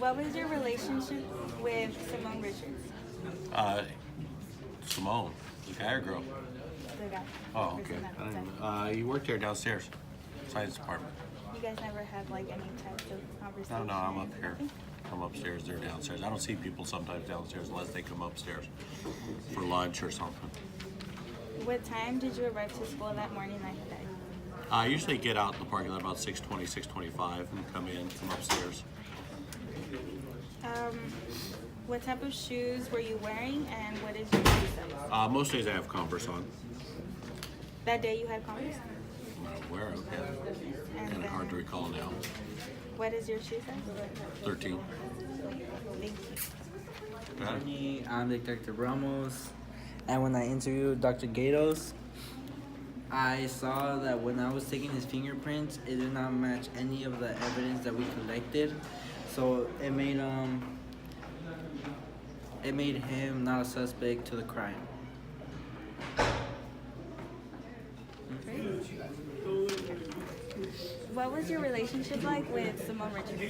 What was your relationship with Simone Richards? Uh, Simone, the guy or girl? The guy. Oh, Person okay. that I said. didn't know. You worked there downstairs, science department. You guys never had like any types of conversation? No, I'm up here. Nothing? I'm upstairs, they're downstairs. I don't see people sometimes downstairs unless they come upstairs for lunch or something. What time did you arrive to school that morning that he died? I usually get out in the parking lot about 6:20, 6:25 and come upstairs. What type of shoes were you wearing and what is your shoe size? Most days I have Converse on. That day you had Converse? I'm not aware of it. And Kind of hard to then recall now. what is your shoe size? 13. Thank you. Got it? Me, I'm Dr. Ramos, and when I interviewed Dr. Gatos, I saw that when I was taking his fingerprints, it did not match any of the evidence that we collected, so it made him not a suspect to the crime. What was your relationship like with Simone Richards?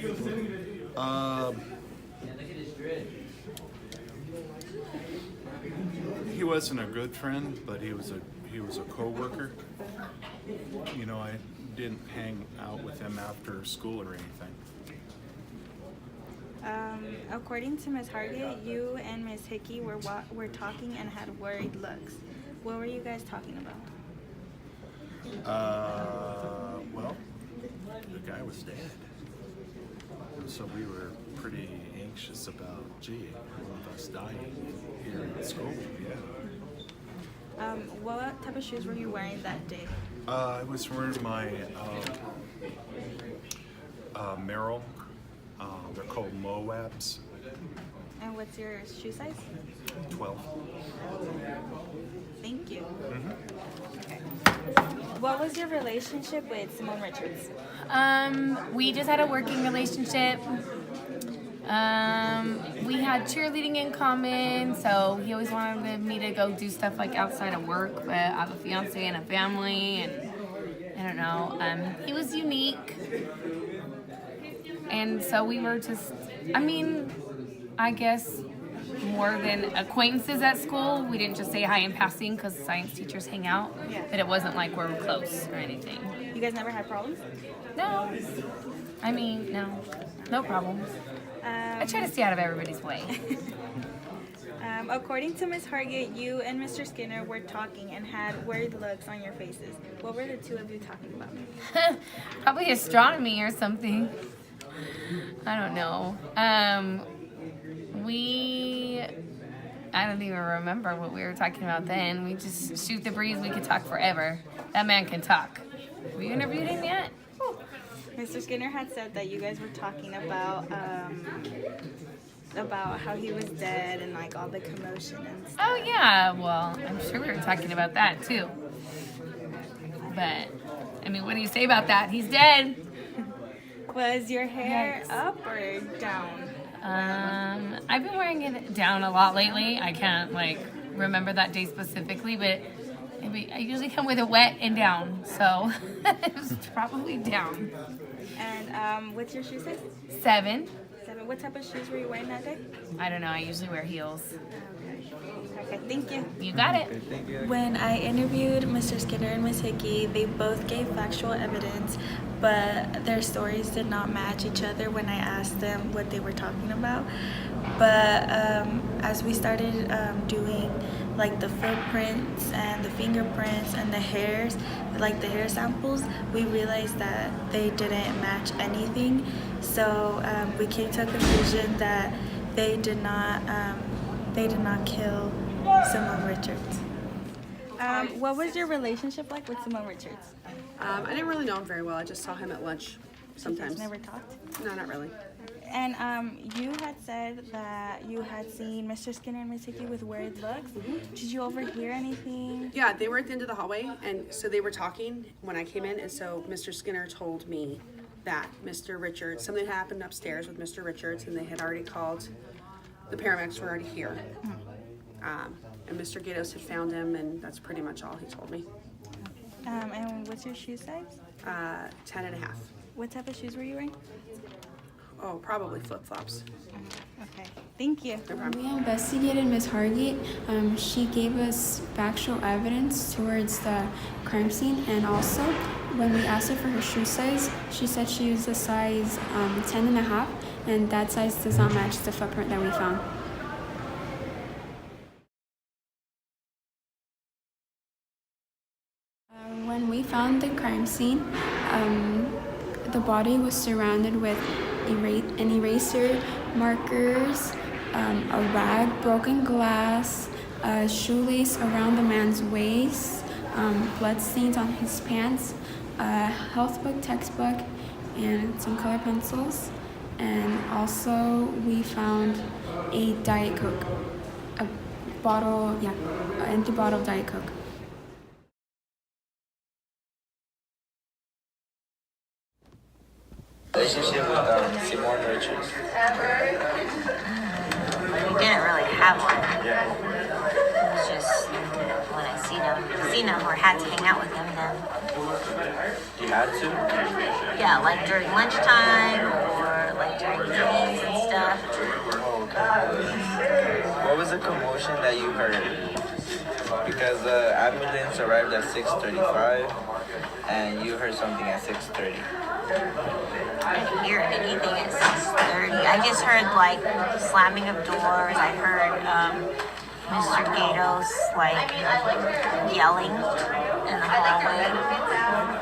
He wasn't a good friend, but he was a co-worker. You know, I didn't hang out with him after school or anything. According to Ms. Hargett, you and Ms. Hickey were talking and had worried looks. What were you guys talking about? Well, the guy was dead, so we were pretty anxious about, gee, one of us dying here at school. Yeah. What type of shoes were you wearing that day? I was wearing my Merrill. They're called Moabs. And what's your shoe size? 12. Thank you. Okay. What was your relationship with Simone Richards? We just had a working relationship. We had cheerleading in common, so he always wanted me to go do stuff like outside of work, but I have a fiance and a family, and I don't know. He was unique, and so we were just, I guess more than acquaintances at school. We didn't just say hi in passing because science teachers hang out, Yeah. but it wasn't like we're close or anything. You guys never had problems? No. No problems. I try to stay out of everybody's way. According to Ms. Hargett, you and Mr. Skinner were talking and had worried looks on your faces. What were the two of you talking about? Probably astronomy or something. I don't know. I don't even remember what we were talking about then. We just shoot the breeze. We could talk forever. That man can talk. Have you interviewed him yet? Mr. Skinner had said that you guys were talking about how he was dead and like all the commotion and stuff. Oh yeah. Well, I'm sure we were talking about that too. But what do you say about that? He's dead. Was your hair Yikes. up or down? I've been wearing it down a lot lately. I can't remember that day specifically, but I usually come with it wet and down, so it was probably down. And what's your shoe size? 7. 7. What type of shoes were you wearing that day? I don't know. I usually wear heels. Okay, thank you. You got it. Thank you. When I interviewed Mr. Skinner and Ms. Hickey, they both gave factual evidence, but their stories did not match each other when I asked them what they were talking about. But as we started doing like the footprints and the fingerprints and the hairs, like the hair samples, we realized that they didn't match anything. So we came to a conclusion that they did not kill Simone Richards. What was your relationship like with Simone Richards? I didn't really know him very well. I just saw him at lunch You sometimes. guys never talked? No, not really. And you had said that you had seen Mr. Skinner and Ms. Hickey with worried looks. Did you overhear anything? Yeah, they were at the end of the hallway, and so they were talking when I came in, and so Mr. Skinner told me that Mr. Richards, something happened upstairs with Mr. Richards, and they had already called, the paramedics were already here. And Mr. Gatos had found him, and that's pretty much all he told me. And what's your shoe size? 10 and a half. What type of shoes were you wearing? Oh, probably flip-flops. Okay, thank you. We investigated Ms. Hargate. She gave us factual evidence towards the crime scene, and also when we asked her for her shoe size, she said she used a size 10 and a half, and that size does not match the footprint that we found. When we found the crime scene, the body was surrounded with an eraser, markers, a rag, broken glass, a shoelace around the man's waist, blood stains on his pants, a health book, textbook, and some color pencils. And also we found a Diet Coke, an empty bottle of Diet Coke. Relationship with Simone Richards. We didn't really have one. It was just when I seen them or had to hang out with them then. You had to? Yeah, like during lunchtime or like during meetings and stuff. What was the commotion that you heard? Because the ambulance arrived at 6:35 and you heard something at 6:30. I didn't hear anything at 6:30. I just heard like slamming of doors. I heard Mr. Gatos like yelling in the hallway,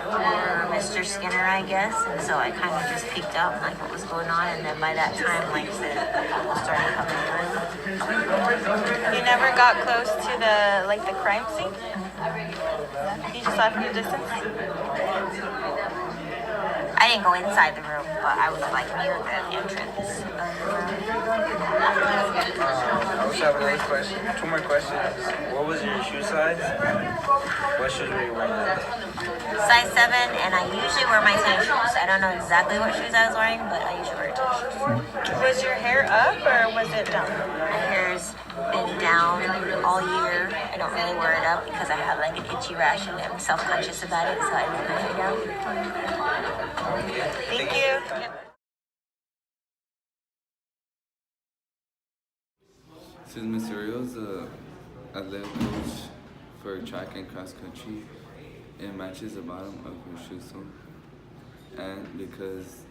or Mr. Skinner, I guess. And so I kind of just peeked up like what was going on. And then by that time, like the people started coming through. You never got close to the crime scene? You just saw it from a distance? I didn't go inside the room, but I was like near the entrance of the room. I also have another question. 2 more questions. What was your shoe size? What shoes were you wearing? Size 7, and I usually wear my tennis shoes. I don't know exactly what shoes I was wearing, but I usually wear tennis shoes. Was your hair up or was it down? My hair's been down all year. I don't really wear it up because I have like an itchy rash and I'm self-conscious about it, so I leave my hair down. Thank you. Yep. This is Miss Ariel's athletic coach for track and cross country. It matches the bottom of her shoe sole, and because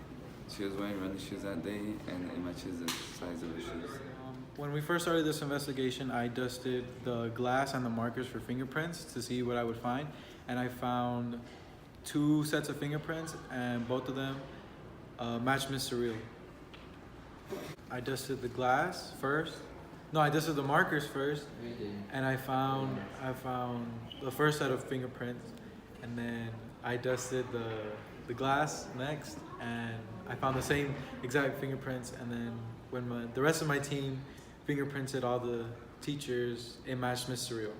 she was wearing running shoes that day, and it matches the size of her shoes. When we first started this investigation, I dusted the glass and the markers for fingerprints to see what I would find, and I found 2 sets of fingerprints, and both of them matched Miss Surreal. I dusted the glass first. No, I dusted the markers first, and I found the first set of fingerprints, and then I dusted the glass next, and I found the same exact fingerprints. And then when the rest of my team fingerprinted all the teachers, it matched Miss Surreal.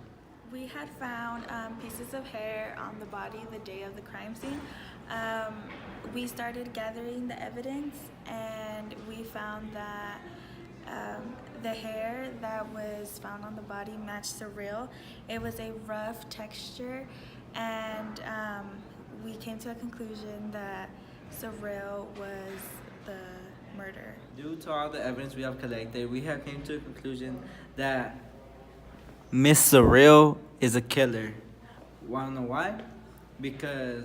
We had found pieces of hair on the body the day of the crime scene. We started gathering the evidence, and we found that the hair that was found on the body matched Surreal. It was a rough texture, and we came to a conclusion that Surreal was the murderer. Due to all the evidence we have collected, we have came to a conclusion that Miss Surreal is a killer. Wanna know why? Because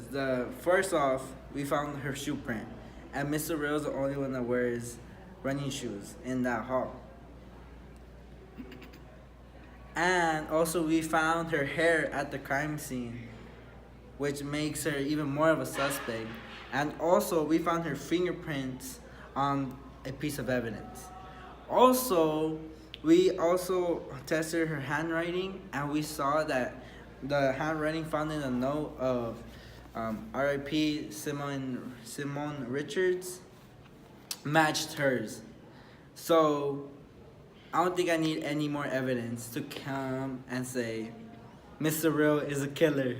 first off, we found her shoe print, and Miss Surreal is the only one that wears running shoes in that hall. And also we found her hair at the crime scene, which makes her even more of a suspect. And also we found her fingerprints on a piece of evidence. Also, we also tested her handwriting, and we saw that the handwriting found in a note of R.I.P. Simone Richards matched hers. So I don't think I need any more evidence to come and say Mr. Real is a killer.